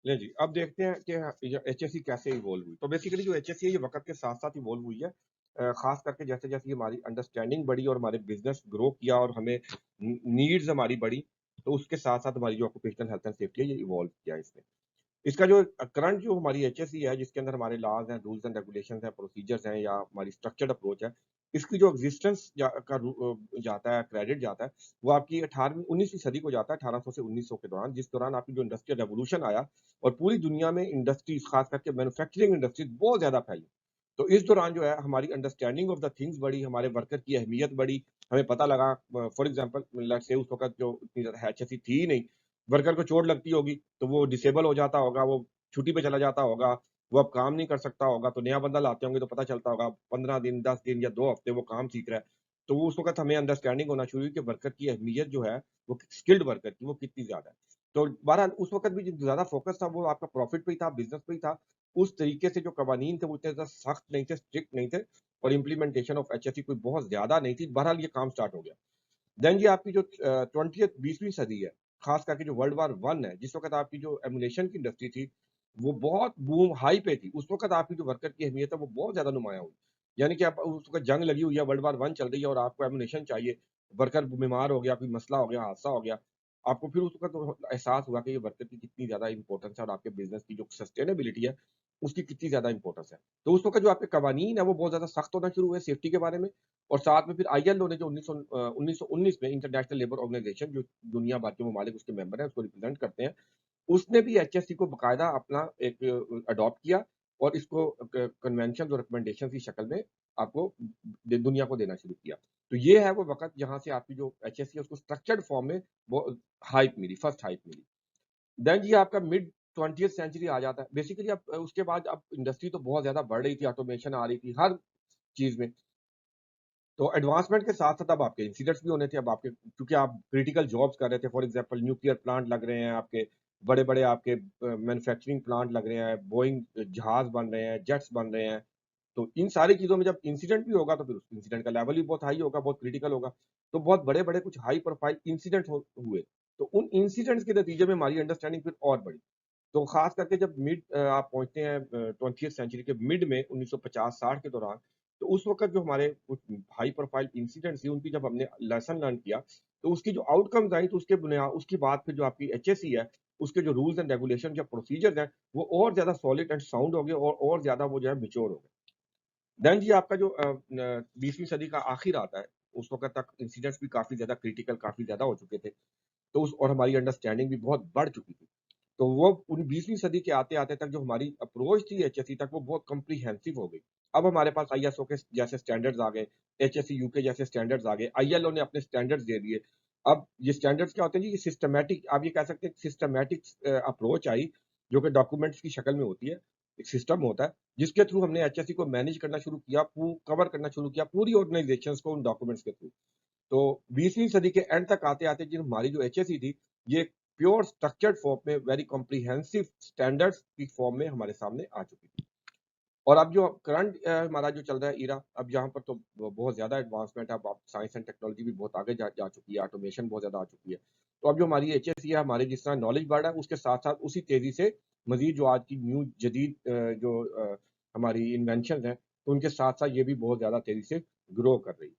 لیں جی اب دیکھتے ہیں کہ ایچ ایس سی کیسے ایوالو ہوئی. تو بیسیکلی جو ایچ ایس سی ہے یہ وقت کے ساتھ ساتھ ایوالو ہوئی ہے. خاص کر کے جیسے جیسے ہماری انڈرسٹینڈنگ بڑھی اور ہمارے بزنس گرو کیا اور ہمیں نیڈز ہماری بڑھی, تو اس کے ساتھ ساتھ ہماری جو آکوپیشنل ہیلتھ اینڈ سیفٹی ہے یہ ایوالو کیا اس نے. اس کا جو کرنٹ جو ہماری ایچ ایس سی ہے جس کے اندر ہمارے لاز ہیں, رولز اینڈ ریگولیشنز ہیں, پروسیجرز ہیں, یا ہماری اسٹرکچرڈ اپروچ ہے, اس کی جو ایگزسٹنس کا جاتا ہے, کریڈٹ جاتا ہے, وہ آپ کی 19ویں صدی کو جاتا ہے, 1800 سے 1900 کے دوران, جس دوران آپ کی جو انڈسٹریل ریولوشن آیا اور پوری دنیا میں انڈسٹریز خاص کر کے مینوفیکچرنگ انڈسٹریز بہت زیادہ پھیلی. تو اس دوران جو ہے ہماری انڈرسٹینڈنگ آف دا تھنگس بڑی, ہمارے ورکر کی اہمیت بڑی. ہمیں پتہ لگا فار ایگزامپل لیٹس سے اس وقت جو اتنی زیادہ ایچ ایس سی تھی ہی نہیں, ورکر کو چوٹ لگتی ہوگی تو وہ ڈسیبل ہو جاتا ہوگا, وہ چھٹی پہ چلا جاتا ہوگا, وہ اب کام نہیں کر سکتا ہوگا, تو نیا بندہ لاتے ہوں گے تو پتہ چلتا ہوگا 15 دن 10 دن یا 2 ہفتے وہ کام سیکھ رہا ہے. تو وہ اس وقت ہمیں انڈرسٹینڈنگ ہونا شروع ہوئی کہ ورکر کی اہمیت جو ہے وہ اسکلڈ ورکر کی وہ کتنی زیادہ ہے. تو بہرحال اس وقت بھی جو زیادہ فوکس تھا وہ آپ کا پروفٹ پہ ہی تھا, بزنس پہ ہی تھا. اس طریقے سے جو قوانین تھے وہ اتنے زیادہ سخت نہیں تھے, اسٹرکٹ نہیں تھے, اور implementation of H S C کوئی بہت زیادہ نہیں تھی. بہرحال یہ کام سٹارٹ ہو گیا. دین جی آپ کی جو 20ویں صدی ہے, خاص کر کے جو ورلڈ وار 1 ہے, جس وقت آپ کی جو ایمولیشن کی انڈسٹری تھی وہ بہت بوم ہائی پہ تھی, اس وقت آپ کی جو ورکر کی اہمیت ہے وہ بہت زیادہ نمایاں ہوئی. یعنی کہ آپ اس وقت جنگ لگی ہوئی ہے, ورلڈ وار 1 چل رہی ہے اور آپ کو ایمولیشن چاہیے, ورکر بیمار ہو گیا, کوئی مسئلہ ہو گیا, حادثہ ہو گیا, آپ کو پھر اس وقت احساس ہوا کہ یہ ورکر کی کتنی زیادہ امپورٹنس ہے اور آپ کے بزنس کی جو سسٹینیبلٹی ہے اس کی کتنی زیادہ امپورٹنس ہے. تو اس وقت جو آپ کے قوانین ہے وہ بہت زیادہ سخت ہونا شروع ہوئے سیفٹی کے بارے میں, اور ساتھ میں پھر آئی ایل او نے جو 1919 میں انٹرنیشنل لیبر آرگنائزیشن جو دنیا بھر کے ممالک اس کے ممبر ہیں اس کو ریپرزینٹ کرتے ہیں, اس نے بھی ایچ ایس سی کو باقاعدہ اپنا ایک اڈاپٹ کیا اور اس کو کنونشن اور ریکمنڈیشن کی شکل میں آپ کو دنیا کو دینا شروع کیا. تو یہ ہے وہ وقت جہاں سے آپ کی جو ایچ ایس سی ہے اس کو اسٹرکچرڈ فارم میں وہ ہائپ ملی, فرسٹ ہائپ ملی. دین جی آپ کا مڈ 20th سینچری آ جاتا ہے. بیسیکلی اب اس کے بعد اب انڈسٹری تو بہت زیادہ بڑھ رہی تھی, آٹومیشن آ رہی تھی ہر چیز میں, تو ایڈوانسمنٹ کے ساتھ ساتھ اب آپ کے انسیڈنٹس بھی ہونے تھے. اب آپ کے کیونکہ آپ کریٹیکل جابس کر رہے تھے, فار ایگزامپل نیوکلیئر پلانٹ لگ رہے ہیں, آپ کے بڑے بڑے آپ کے مینوفیکچرنگ پلانٹ لگ رہے ہیں, بوئنگ جہاز بن رہے ہیں, جیٹس بن رہے ہیں. تو ان ساری چیزوں میں جب انسیڈنٹ بھی ہوگا تو پھر اس انسیڈنٹ کا لیول بھی بہت ہائی ہوگا, بہت کریٹیکل ہوگا. تو بہت بڑے بڑے کچھ ہائی پروفائل انسیڈنٹ ہوئے. تو ان انسیڈنٹس کے نتیجے میں ہماری انڈرسٹینڈنگ پھر اور بڑی. تو خاص کر کے جب مڈ آپ پہنچتے ہیں 20th سینچری کے مڈ میں 1950-60 کے دوران, تو اس وقت جو ہمارے کچھ ہائی پروفائل انسیڈنٹس تھے ان کی جب ہم نے لیسن لرن کیا تو اس کی جو آؤٹ کمز آئیں, تو اس کے بنیاد اس کی بات پھر جو آپ کی ایچ ایس سی ہے اس کے جو رولز اینڈ ریگولیشن یا پروسیجرز ہیں وہ اور زیادہ سالڈ اینڈ ساؤنڈ ہو گئے اور زیادہ وہ جو ہے میچور ہو گئے. دین جی آپ کا جو 20ویں صدی کا آخر آتا ہے, اس وقت تک انسیڈنٹس بھی کافی زیادہ کریٹیکل کافی زیادہ ہو چکے تھے, تو اس اور ہماری انڈرسٹینڈنگ بھی بہت بڑھ چکی تھی. تو وہ ان 20ویں صدی کے آتے آتے تک جو ہماری اپروچ تھی ایچ ایس سی تک وہ بہت کمپریہنسو ہو گئی. اب ہمارے پاس آئی ایس او کے جیسے اسٹینڈرڈز آ گئے, ایچ ایس سی یو کے جیسے اسٹینڈرڈز آ گئے, آئی ایل او نے اپنے اسٹینڈرڈز دے دیے. اب یہ اسٹینڈرڈز کیا ہوتے ہیں جی, یہ سسٹمیٹک, آپ یہ کہہ سکتے ہیں سسٹمیٹک اپروچ آئی جو کہ ڈاکومنٹس کی شکل میں ہوتی ہے, ایک سسٹم ہوتا ہے جس کے تھرو ہم نے ایچ ایس سی کو مینیج کرنا شروع کیا, کور کرنا شروع کیا پوری آرگنائزیشنز کو ان ڈاکومنٹس کے تھرو. تو 20ویں صدی کے اینڈ تک آتے آتے جن ہماری جو ایچ ایس سی تھی یہ پیور اسٹرکچرڈ فارم میں ویری کمپریہنسو اسٹینڈرڈس کی فارم میں ہمارے سامنے آ چکی تھی. اور اب جو کرنٹ ہمارا جو چل رہا ہے ایرا, اب یہاں پر تو بہت زیادہ ایڈوانسمنٹ ہے, اب سائنس اینڈ ٹیکنالوجی بھی بہت آگے جا چکی ہے, آٹومیشن بہت زیادہ آ چکی ہے. تو اب جو ہماری ایچ ایس سی ہے, ہمارے جس طرح نالج بڑھ رہا ہے اس کے ساتھ ساتھ اسی تیزی سے مزید جو آج کی نیو جدید جو ہماری انوینشنز ہیں تو ان کے ساتھ ساتھ یہ بھی بہت زیادہ تیزی سے گرو کر رہی ہے.